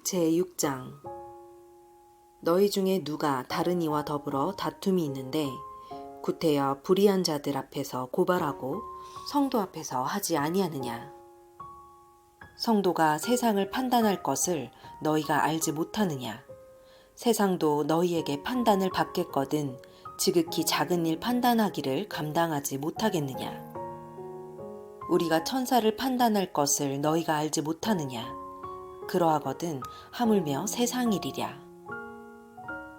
제6장 너희 중에 누가 다른 이와 더불어 다툼이 있는데 구태여 불의한 자들 앞에서 고발하고 성도 앞에서 하지 아니하느냐. 성도가 세상을 판단할 것을 너희가 알지 못하느냐. 세상도 너희에게 판단을 받겠거든 지극히 작은 일 판단하기를 감당하지 못하겠느냐. 우리가 천사를 판단할 것을 너희가 알지 못하느냐. 그러하거든 하물며 세상 일이랴.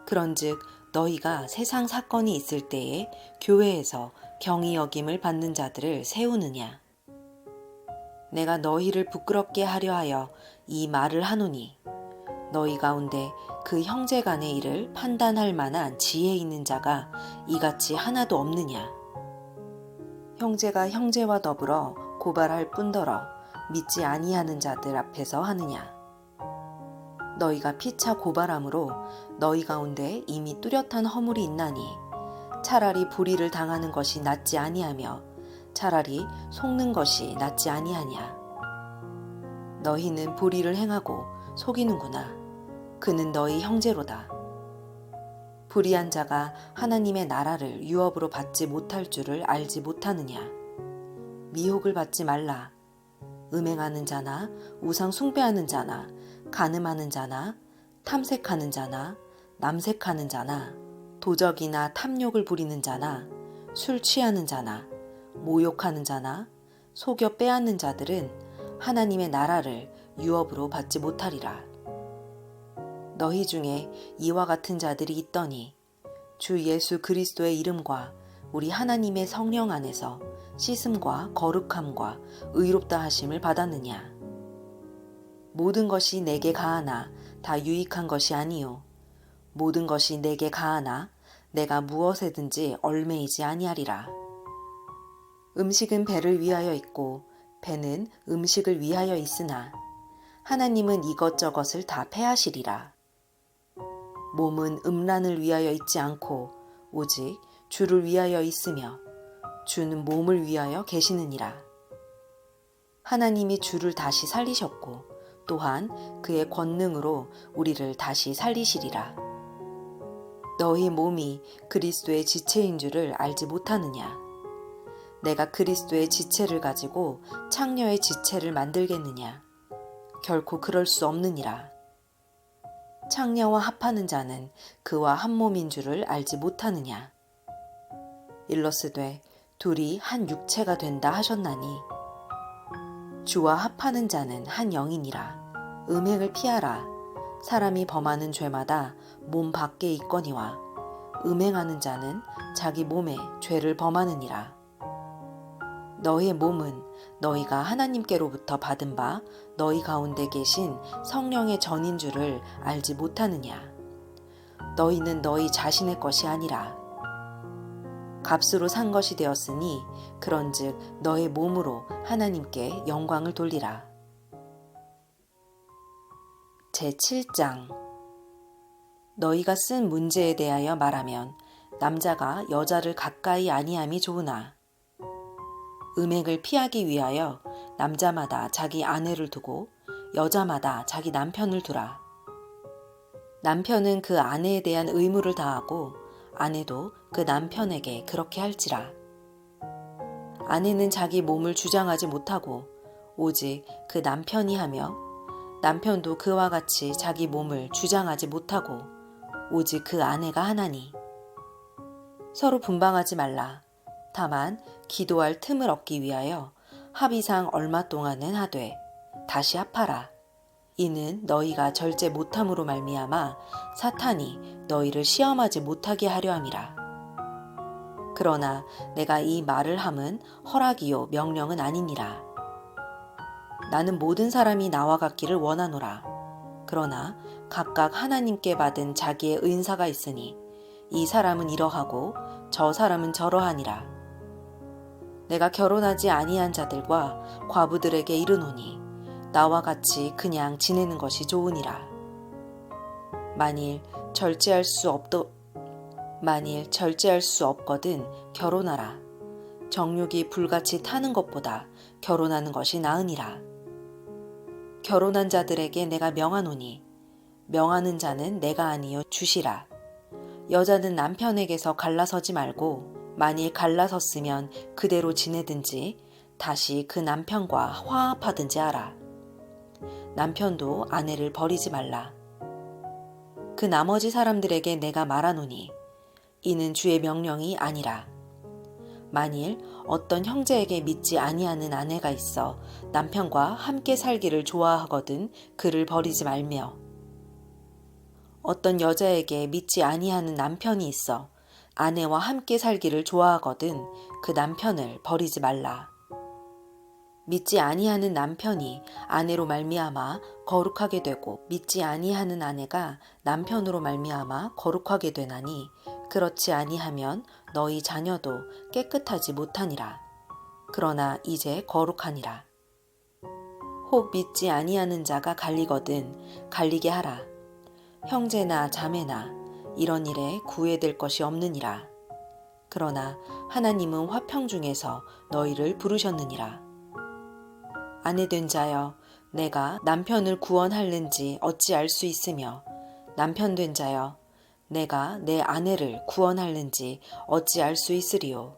그런즉 너희가 세상 사건이 있을 때에 교회에서 경히 여김을 받는 자들을 세우느냐. 내가 너희를 부끄럽게 하려 하여 이 말을 하노니 너희 가운데 그 형제 간의 일을 판단할 만한 지혜 있는 자가 이같이 하나도 없느냐. 형제가 형제와 더불어 고발할 뿐더러 믿지 아니하는 자들 앞에서 하느냐. 너희가 피차 고발함으로 너희 가운데 이미 뚜렷한 허물이 있나니 차라리 불의를 당하는 것이 낫지 아니하며 차라리 속는 것이 낫지 아니하냐. 너희는 불의를 행하고 속이는구나. 그는 너희 형제로다. 불의한 자가 하나님의 나라를 유업으로 받지 못할 줄을 알지 못하느냐. 미혹을 받지 말라. 음행하는 자나 우상 숭배하는 자나 간음하는 자나 탐색하는 자나 남색하는 자나 도적이나 탐욕을 부리는 자나 술 취하는 자나 모욕하는 자나 속여 빼앗는 자들은 하나님의 나라를 유업으로 받지 못하리라. 너희 중에 이와 같은 자들이 있더니 주 예수 그리스도의 이름과 우리 하나님의 성령 안에서 씻음과 거룩함과 의롭다 하심을 받았느냐. 모든 것이 내게 가하나 다 유익한 것이 아니요 모든 것이 내게 가하나 내가 무엇에든지 얽매이지 아니하리라. 음식은 배를 위하여 있고 배는 음식을 위하여 있으나 하나님은 이것저것을 다 패하시리라. 몸은 음란을 위하여 있지 않고 오직 주를 위하여 있으며 주는 몸을 위하여 계시느니라. 하나님이 주를 다시 살리셨고 또한 그의 권능으로 우리를 다시 살리시리라. 너희 몸이 그리스도의 지체인 줄을 알지 못하느냐. 내가 그리스도의 지체를 가지고 창녀의 지체를 만들겠느냐. 결코 그럴 수 없느니라. 창녀와 합하는 자는 그와 한 몸인 줄을 알지 못하느냐. 일러스되 둘이 한 육체가 된다 하셨나니 주와 합하는 자는 한 영이니라. 음행을 피하라. 사람이 범하는 죄마다 몸 밖에 있거니와 음행하는 자는 자기 몸에 죄를 범하느니라. 너의 몸은 너희가 하나님께로부터 받은 바 너희 가운데 계신 성령의 전인 줄을 알지 못하느냐. 너희는 너희 자신의 것이 아니라 값으로 산 것이 되었으니 그런즉 너의 몸으로 하나님께 영광을 돌리라. 제7장 너희가 쓴 문제에 대하여 말하면 남자가 여자를 가까이 아니함이 좋으나 음행을 피하기 위하여 남자마다 자기 아내를 두고 여자마다 자기 남편을 두라. 남편은 그 아내에 대한 의무를 다하고 아내도 그 남편에게 그렇게 할지라. 아내는 자기 몸을 주장하지 못하고 오직 그 남편이 하며 남편도 그와 같이 자기 몸을 주장하지 못하고 오직 그 아내가 하나니 서로 분방하지 말라. 다만 기도할 틈을 얻기 위하여 합의상 얼마 동안은 하되 다시 합하라. 이는 너희가 절제 못함으로 말미암아 사탄이 너희를 시험하지 못하게 하려 함이라. 그러나 내가 이 말을 함은 허락이요 명령은 아니니라. 나는 모든 사람이 나와 같기를 원하노라. 그러나 각각 하나님께 받은 자기의 은사가 있으니 이 사람은 이러하고 저 사람은 저러하니라. 내가 결혼하지 아니한 자들과 과부들에게 이르노니 나와 같이 그냥 지내는 것이 좋으니라. 만일 절제할 수 없거든 결혼하라. 정욕이 불같이 타는 것보다 결혼하는 것이 나으니라. 결혼한 자들에게 내가 명하노니 명하는 자는 내가 아니요 주시라. 여자는 남편에게서 갈라서지 말고 만일 갈라섰으면 그대로 지내든지 다시 그 남편과 화합하든지 하라. 남편도 아내를 버리지 말라. 그 나머지 사람들에게 내가 말하노니 이는 주의 명령이 아니라. 만일 어떤 형제에게 믿지 아니하는 아내가 있어 남편과 함께 살기를 좋아하거든 그를 버리지 말며, 어떤 여자에게 믿지 아니하는 남편이 있어 아내와 함께 살기를 좋아하거든 그 남편을 버리지 말라. 믿지 아니하는 남편이 아내로 말미암아 거룩하게 되고 믿지 아니하는 아내가 남편으로 말미암아 거룩하게 되나니 그렇지 아니하면 너희 자녀도 깨끗하지 못하니라. 그러나 이제 거룩하니라. 혹 믿지 아니하는 자가 갈리거든 갈리게 하라. 형제나 자매나 이런 일에 구애될 것이 없느니라. 그러나 하나님은 화평 중에서 너희를 부르셨느니라. 아내된 자여, 내가 남편을 구원할는지 어찌 알 수 있으며, 남편된 자여, 내가 내 아내를 구원할는지 어찌 알 수 있으리요.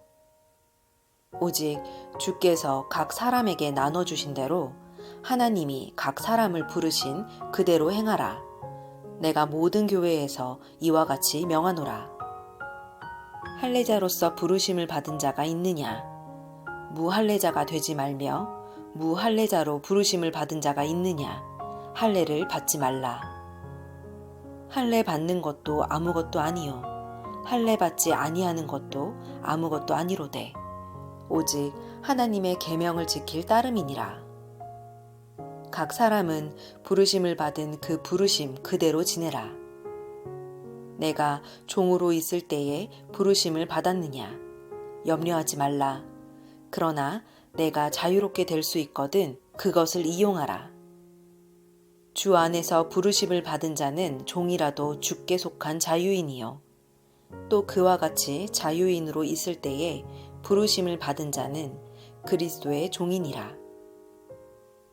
오직 주께서 각 사람에게 나눠주신 대로 하나님이 각 사람을 부르신 그대로 행하라. 내가 모든 교회에서 이와 같이 명하노라. 할례자로서 부르심을 받은 자가 있느냐? 무할례자가 되지 말며 무할례자로 부르심을 받은 자가 있느냐? 할례를 받지 말라. 할례 받는 것도 아무것도 아니요 할례 받지 아니하는 것도 아무것도 아니로되 오직 하나님의 계명을 지킬 따름이니라. 각 사람은 부르심을 받은 그 부르심 그대로 지내라. 내가 종으로 있을 때에 부르심을 받았느냐? 염려하지 말라. 그러나 내가 자유롭게 될 수 있거든 그것을 이용하라. 주 안에서 부르심을 받은 자는 종이라도 주께 속한 자유인이요. 또 그와 같이 자유인으로 있을 때에 부르심을 받은 자는 그리스도의 종이니라.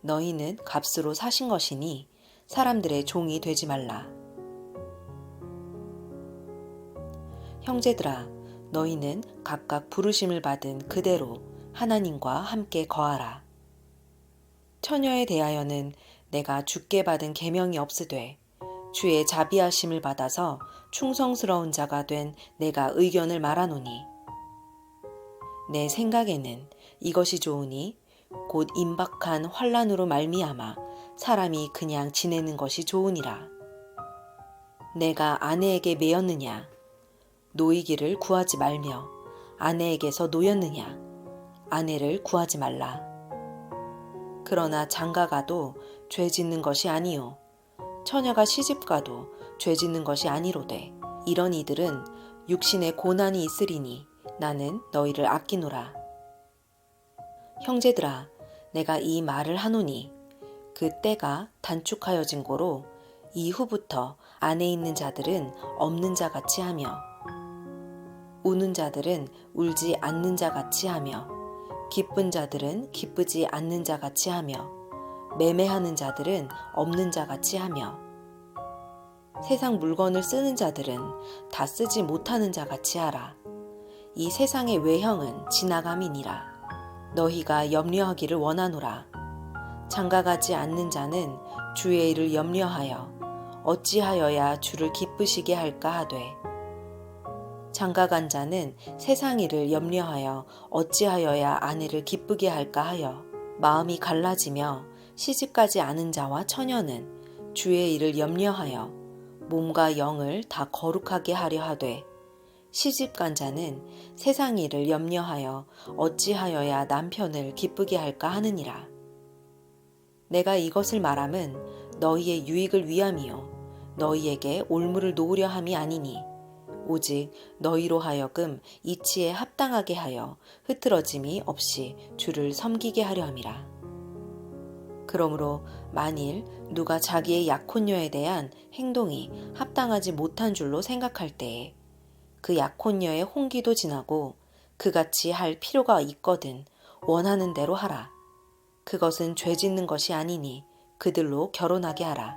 너희는 값으로 사신 것이니 사람들의 종이 되지 말라. 형제들아, 너희는 각각 부르심을 받은 그대로 하나님과 함께 거하라. 처녀에 대하여는 내가 주께 받은 계명이 없으되 주의 자비하심을 받아서 충성스러운 자가 된 내가 의견을 말하노니, 내 생각에는 이것이 좋으니 곧 임박한 환난으로 말미암아 사람이 그냥 지내는 것이 좋으니라. 내가 아내에게 매였느냐? 노이기를 구하지 말며 아내에게서 노였느냐? 아내를 구하지 말라. 그러나 장가가도 죄 짓는 것이 아니요 처녀가 시집가도 죄 짓는 것이 아니로되 이런 이들은 육신의 고난이 있으리니 나는 너희를 아끼노라. 형제들아, 내가 이 말을 하노니 그 때가 단축하여진 고로 이후부터 안에 있는 자들은 없는 자 같이 하며 우는 자들은 울지 않는 자 같이 하며 기쁜 자들은 기쁘지 않는 자 같이 하며 매매하는 자들은 없는 자 같이 하며 세상 물건을 쓰는 자들은 다 쓰지 못하는 자 같이 하라. 이 세상의 외형은 지나감이니라. 너희가 염려하기를 원하노라. 장가가지 않는 자는 주의 일을 염려하여 어찌하여야 주를 기쁘시게 할까 하되 장가간 자는 세상 일을 염려하여 어찌하여야 아내를 기쁘게 할까 하여 마음이 갈라지며 시집가지 않은 자와 처녀는 주의 일을 염려하여 몸과 영을 다 거룩하게 하려 하되 시집간 자는 세상 일을 염려하여 어찌하여야 남편을 기쁘게 할까 하느니라. 내가 이것을 말함은 너희의 유익을 위함이요 너희에게 올무를 놓으려 함이 아니니 오직 너희로 하여금 이치에 합당하게 하여 흐트러짐이 없이 주를 섬기게 하려 함이라. 그러므로 만일 누가 자기의 약혼녀에 대한 행동이 합당하지 못한 줄로 생각할 때에 그 약혼녀의 홍기도 지나고 그같이 할 필요가 있거든 원하는 대로 하라. 그것은 죄 짓는 것이 아니니 그들로 결혼하게 하라.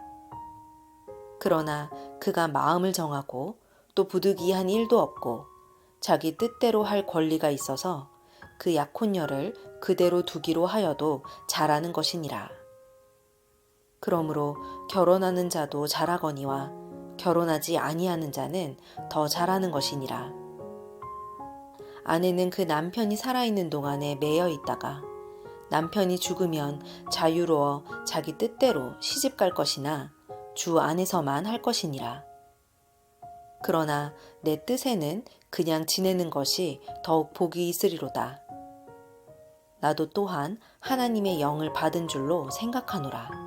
그러나 그가 마음을 정하고 또 부득이한 일도 없고 자기 뜻대로 할 권리가 있어서 그 약혼녀를 그대로 두기로 하여도 잘하는 것이니라. 그러므로 결혼하는 자도 잘하거니와 결혼하지 아니하는 자는 더 잘하는 것이니라. 아내는 그 남편이 살아있는 동안에 매여 있다가 남편이 죽으면 자유로워 자기 뜻대로 시집갈 것이나 주 안에서만 할 것이니라. 그러나 내 뜻에는 그냥 지내는 것이 더욱 복이 있으리로다. 나도 또한 하나님의 영을 받은 줄로 생각하노라.